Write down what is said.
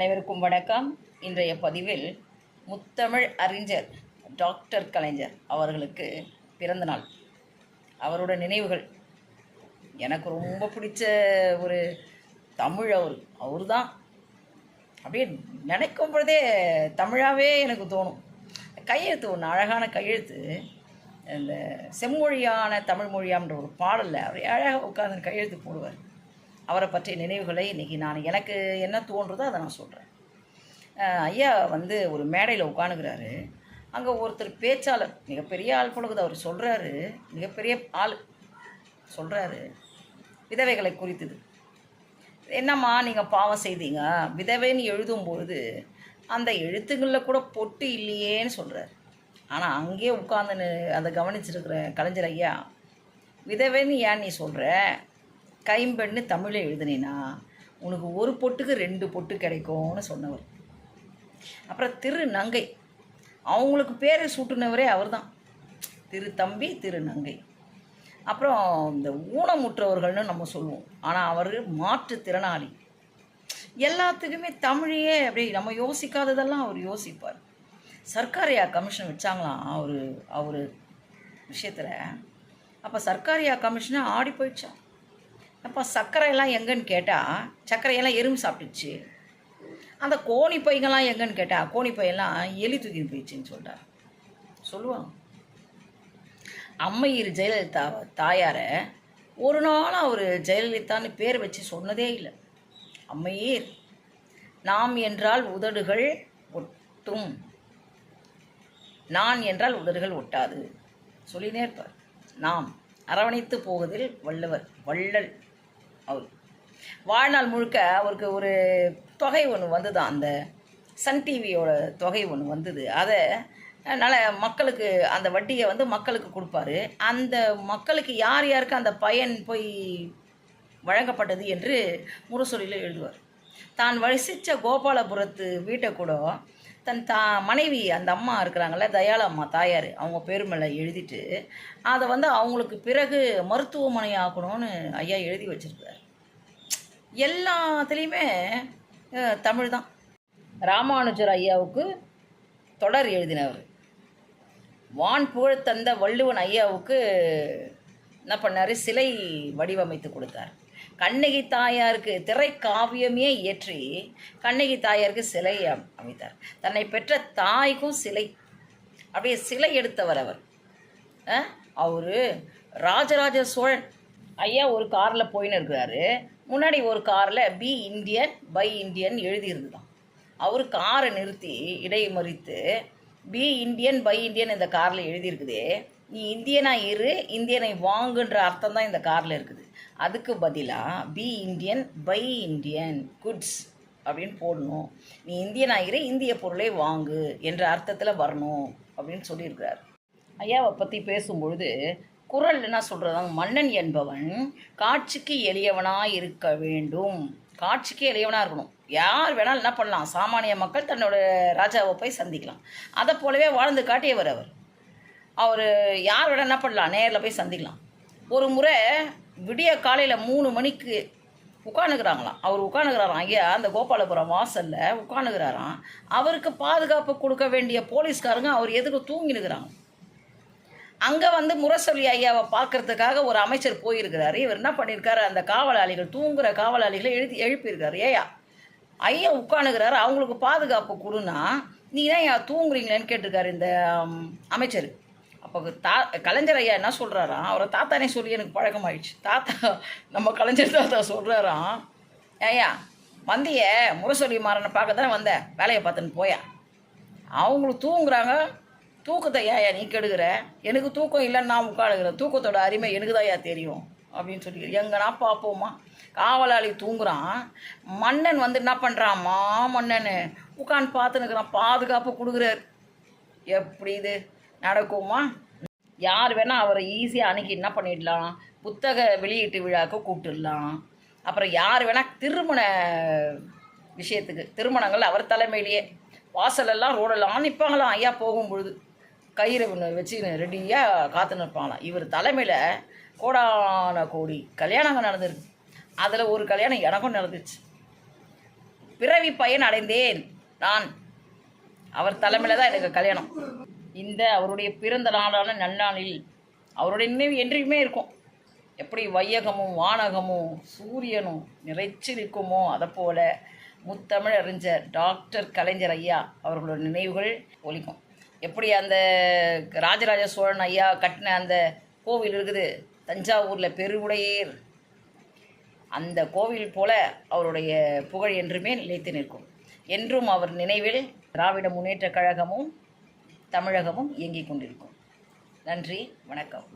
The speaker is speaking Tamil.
அனைவருக்கும் வணக்கம். இன்றைய பதிவில் முத்தமிழ் அறிஞர் டாக்டர் கலைஞர் அவர்களுக்கு பிறந்த நாள், அவரோட நினைவுகள். எனக்கு ரொம்ப பிடிச்ச ஒரு தமிழ் அவர் தான். அப்படியே நினைக்கும் பொழுதே தமிழாகவே எனக்கு தோணும். கையெழுத்து ஒன்று அழகான கையெழுத்து, இந்த செம்மொழியான தமிழ் மொழியாம்ன்ற ஒரு பாடலில் அவர் அழகாக உட்காந்து கையெழுத்து போடுவார். அவரை பற்றிய நினைவுகளை இன்றைக்கி எனக்கு என்ன தோன்றுதோ அதை நான் சொல்கிறேன். ஐயா ஒரு மேடையில் உட்காந்துக்கிறாரு. அங்கே ஒருத்தர் பேச்சாளர், மிகப்பெரிய ஆள் பொழுது அவர் சொல்கிறாரு, மிகப்பெரிய ஆள் சொல்கிறாரு, விதவைகளை குறித்தது. என்னம்மா நீங்கள் பாவம் செய்தீங்க, விதவைன்னு எழுதும்பொழுது அந்த எழுத்துங்களில் கூட பொட்டு இல்லையேன்னு சொல்கிறார். ஆனால் அங்கேயே உட்காந்துன்னு அதை கவனிச்சிருக்கிற கலைஞர் ஐயா, விதவைன்னு ஏன் நீ சொல்கிற, கைம்பெண்ணு தமிழில் எழுதுனீன்னா உனக்கு ஒரு பொட்டுக்கு 2 பொட்டு கிடைக்கும்னு சொன்னவர். அப்புறம் திரு நங்கை, அவங்களுக்கு பேரை சூட்டுனவரே அவர் தான், திரு தம்பி திரு நங்கை. அப்புறம் இந்த ஊனமுற்றவர்கள்னு நம்ம சொல்லுவோம், ஆனால் அவர் மாற்றுத்திறனாளி. எல்லாத்துக்குமே தமிழையே அப்படி நம்ம யோசிக்காததெல்லாம் அவர் யோசிப்பார். சர்க்காரியா கமிஷன் வச்சாங்களாம் அவர் விஷயத்தில். அப்போ சர்க்காரியா கமிஷனை ஆடி போயிடுச்சான். அப்போ சர்க்கரையெல்லாம் எங்கன்னு கேட்டால் சர்க்கரையெல்லாம் எறும்பு சாப்பிட்டுச்சு. அந்த கோணி பைகள்லாம் எங்கன்னு கேட்டால் கோணி பையெல்லாம் எலி தூக்கின்னு போயிடுச்சின்னு சொல்லுவாங்க. அம்மையர் ஜெயலலிதா தாயாரை ஒரு நாள் அவர் ஜெயலலிதான்னு பேர் வச்சு சொன்னதே இல்லை. அம்மையர், நாம் என்றால் உதடுகள் ஒட்டும், நான் என்றால் உதடுகள் ஒட்டாது சொல்லினே இருப்பார். நாம் அரவணைத்து போவதில் வள்ளல் அவர். வாழ்நாள் முழுக்க அவருக்கு ஒரு தொகை ஒன்று வந்தது, அந்த சன் டிவியோட தொகை ஒன்று வந்தது. அதை மக்களுக்கு அந்த வட்டியை மக்களுக்கு கொடுப்பாரு. அந்த மக்களுக்கு யார் யாருக்கு அந்த பயன் போய் வழங்கப்பட்டது என்று முரசொலியில் எழுதுவார். தான் வசித்த கோபாலபுரத்து வீட்டை கூட தன் மனைவி, அந்த அம்மா இருக்கிறாங்கள, தயாள அம்மா தாயார், அவங்க பேர் மேலே எழுதிட்டு அதை அவங்களுக்கு பிறகு மருத்துவமனை ஆக்கணும்னு ஐயா எழுதி வச்சுருக்கார். எல்லாத்துலேயுமே தமிழ் தான். ராமானுஜர் ஐயாவுக்கு தொடர் எழுதினவர். வான் புகழ் தந்த வள்ளுவன் ஐயாவுக்கு என்ன பண்ணார், சிலை வடிவமைத்து கொடுத்தார். கண்ணகி தாயாருக்கு திரைக்காவியமே இயற்றி கண்ணகி தாயாருக்கு சிலை அமைத்தார். தன்னை பெற்ற தாய்க்கும் சிலை, அப்படியே சிலை எடுத்தவர் அவர். ராஜராஜ சோழன் ஐயா ஒரு காரில் போயின்னு இருக்கிறாரு. முன்னாடி ஒரு காரில் பி இண்டியன் பை இண்டியன் எழுதியிருந்துதான். அவர் காரை நிறுத்தி இடைமறித்து பி இண்டியன் பை இண்டியன் இந்த காரில் எழுதியிருக்குதே, நீ இந்தியனாக இரு, இந்தியனை வாங்குன்ற அர்த்தம் தான் இந்த காரில் இருக்குது. அதுக்கு பதிலாக be Indian buy Indian goods அப்படின்னு போடணும். நீ இந்தியனாக இரு, இந்திய பொருளை வாங்கு என்ற அர்த்தத்தில் வரணும் அப்படின்னு சொல்லியிருக்கிறார். ஐயாவை பற்றி பேசும்பொழுது குறள் என்ன சொல்கிறதாங்க, மன்னன் என்பவன் காட்சிக்கு எளியவனாக இருக்க வேண்டும். காட்சிக்கு எளியவனாக இருக்கணும். யார் வேணாலும் என்ன பண்ணலாம், சாமானிய மக்கள் தன்னோட ராஜாவை போய் சந்திக்கலாம். அதை போலவே வாழ்ந்து காட்டியவர் அவர். யார் வேணால் என்ன பண்ணலாம், நேரில் போய் சந்திக்கலாம். ஒரு முறை விடிய காலையில் 3 மணிக்கு உட்காந்துக்கிறாங்களாம். அவர் உட்காந்துக்கிறாராம் ஐயா, அந்த கோபாலபுரம் வாசலில் உட்காந்துக்கிறாராம். அவருக்கு பாதுகாப்பு கொடுக்க வேண்டிய போலீஸ்காரங்க அவர் எதுக்கு தூங்கினுக்கிறாங்க. அங்கே முரசொலி ஐயாவை பார்க்கறதுக்காக ஒரு அமைச்சர் போயிருக்கிறாரு. இவர் என்ன பண்ணியிருக்காரு, அந்த காவலாளிகள், தூங்குகிற காவலாளிகளை எழுப்பியிருக்காரு. ஏயா ஐயா உட்காந்துக்கிறாரு, அவங்களுக்கு பாதுகாப்பு கொடுன்னா நீ தான் ஏன் தூங்குறீங்களேன்னு கேட்டிருக்காரு இந்த அமைச்சர். அப்போ கலைஞர் ஐயா என்ன சொல்கிறாராம், அவரை தாத்தானே சொல்லி எனக்கு பழக்கமாயிடுச்சு. நம்ம கலைஞர் தாத்தா சொல்கிறாராம், ஐயா வந்திய முரசொலி மாறனை பார்க்க தானே வந்த, வேலையை பார்த்துன்னு போயா, அவங்களுக்கு தூங்குறாங்க, தூக்கத்தை ஏயா நீ கெடுக்கிற, எனக்கு தூக்கம் இல்லைன்னு நான் உட்காடுகிறேன், தூக்கத்தோட அருமை எனக்கு தான் ஏன் தெரியும் அப்படின்னு சொல்லி எங்கன்னா பார்ப்போமா. காவலாளி தூங்குறான், மன்னன் என்ன பண்ணுறாம்மா, மன்னன் உட்காந்து பார்த்துன்னுக்குறான், பாதுகாப்பு கொடுக்குறாரு. எப்படி இது நடக்குமா? யார் வேணால் அவரை ஈஸியாக அன்றைக்கி என்ன பண்ணிடலாம், புத்தக வெளியீட்டு விழாவுக்கு கூப்பிட்டுடலாம். அப்புறம் யார் வேணால் திருமண விஷயத்துக்கு, திருமணங்கள் அவர் தலைமையிலேயே வாசலெல்லாம் ரோடெல்லாம் நிற்பாங்களாம். ஐயா போகும்பொழுது கயிறை வச்சு ரெடியாக காத்துன்னு இருப்பாங்களாம். இவர் தலைமையில் கோடான கோடி கல்யாணங்கள் நடந்திருக்கு. அதில் ஒரு கல்யாணம் எனக்கும் நடந்துச்சு. பிறவி பயன் அடைந்தேன் நான். அவர் தலைமையில் தான் எனக்கு கல்யாணம். இந்த அவருடைய பிறந்த நாளான நன்னாளில் அவருடைய நினைவு என்றைக்குமே இருக்கும். எப்படி வையகமும் வானகமும் சூரியனும் நிறைச்சி நிற்குமோ அதை போல முத்தமிழ் அறிஞர் டாக்டர் கலைஞர் ஐயா அவர்களோட நினைவுகள் ஒலிக்கும். எப்படி அந்த ராஜராஜ சோழன் ஐயா கட்டின அந்த கோவில் இருக்குது தஞ்சாவூரில் பெருவுடையீர், அந்த கோவில் போல அவருடைய புகழ் என்றுமே நிலைத்து நிற்கும். என்றும் அவர் நினைவில் திராவிட முன்னேற்றக் கழகமும் தமிழகமும் இயங்கிக் கொண்டிருக்கும். நன்றி, வணக்கம்.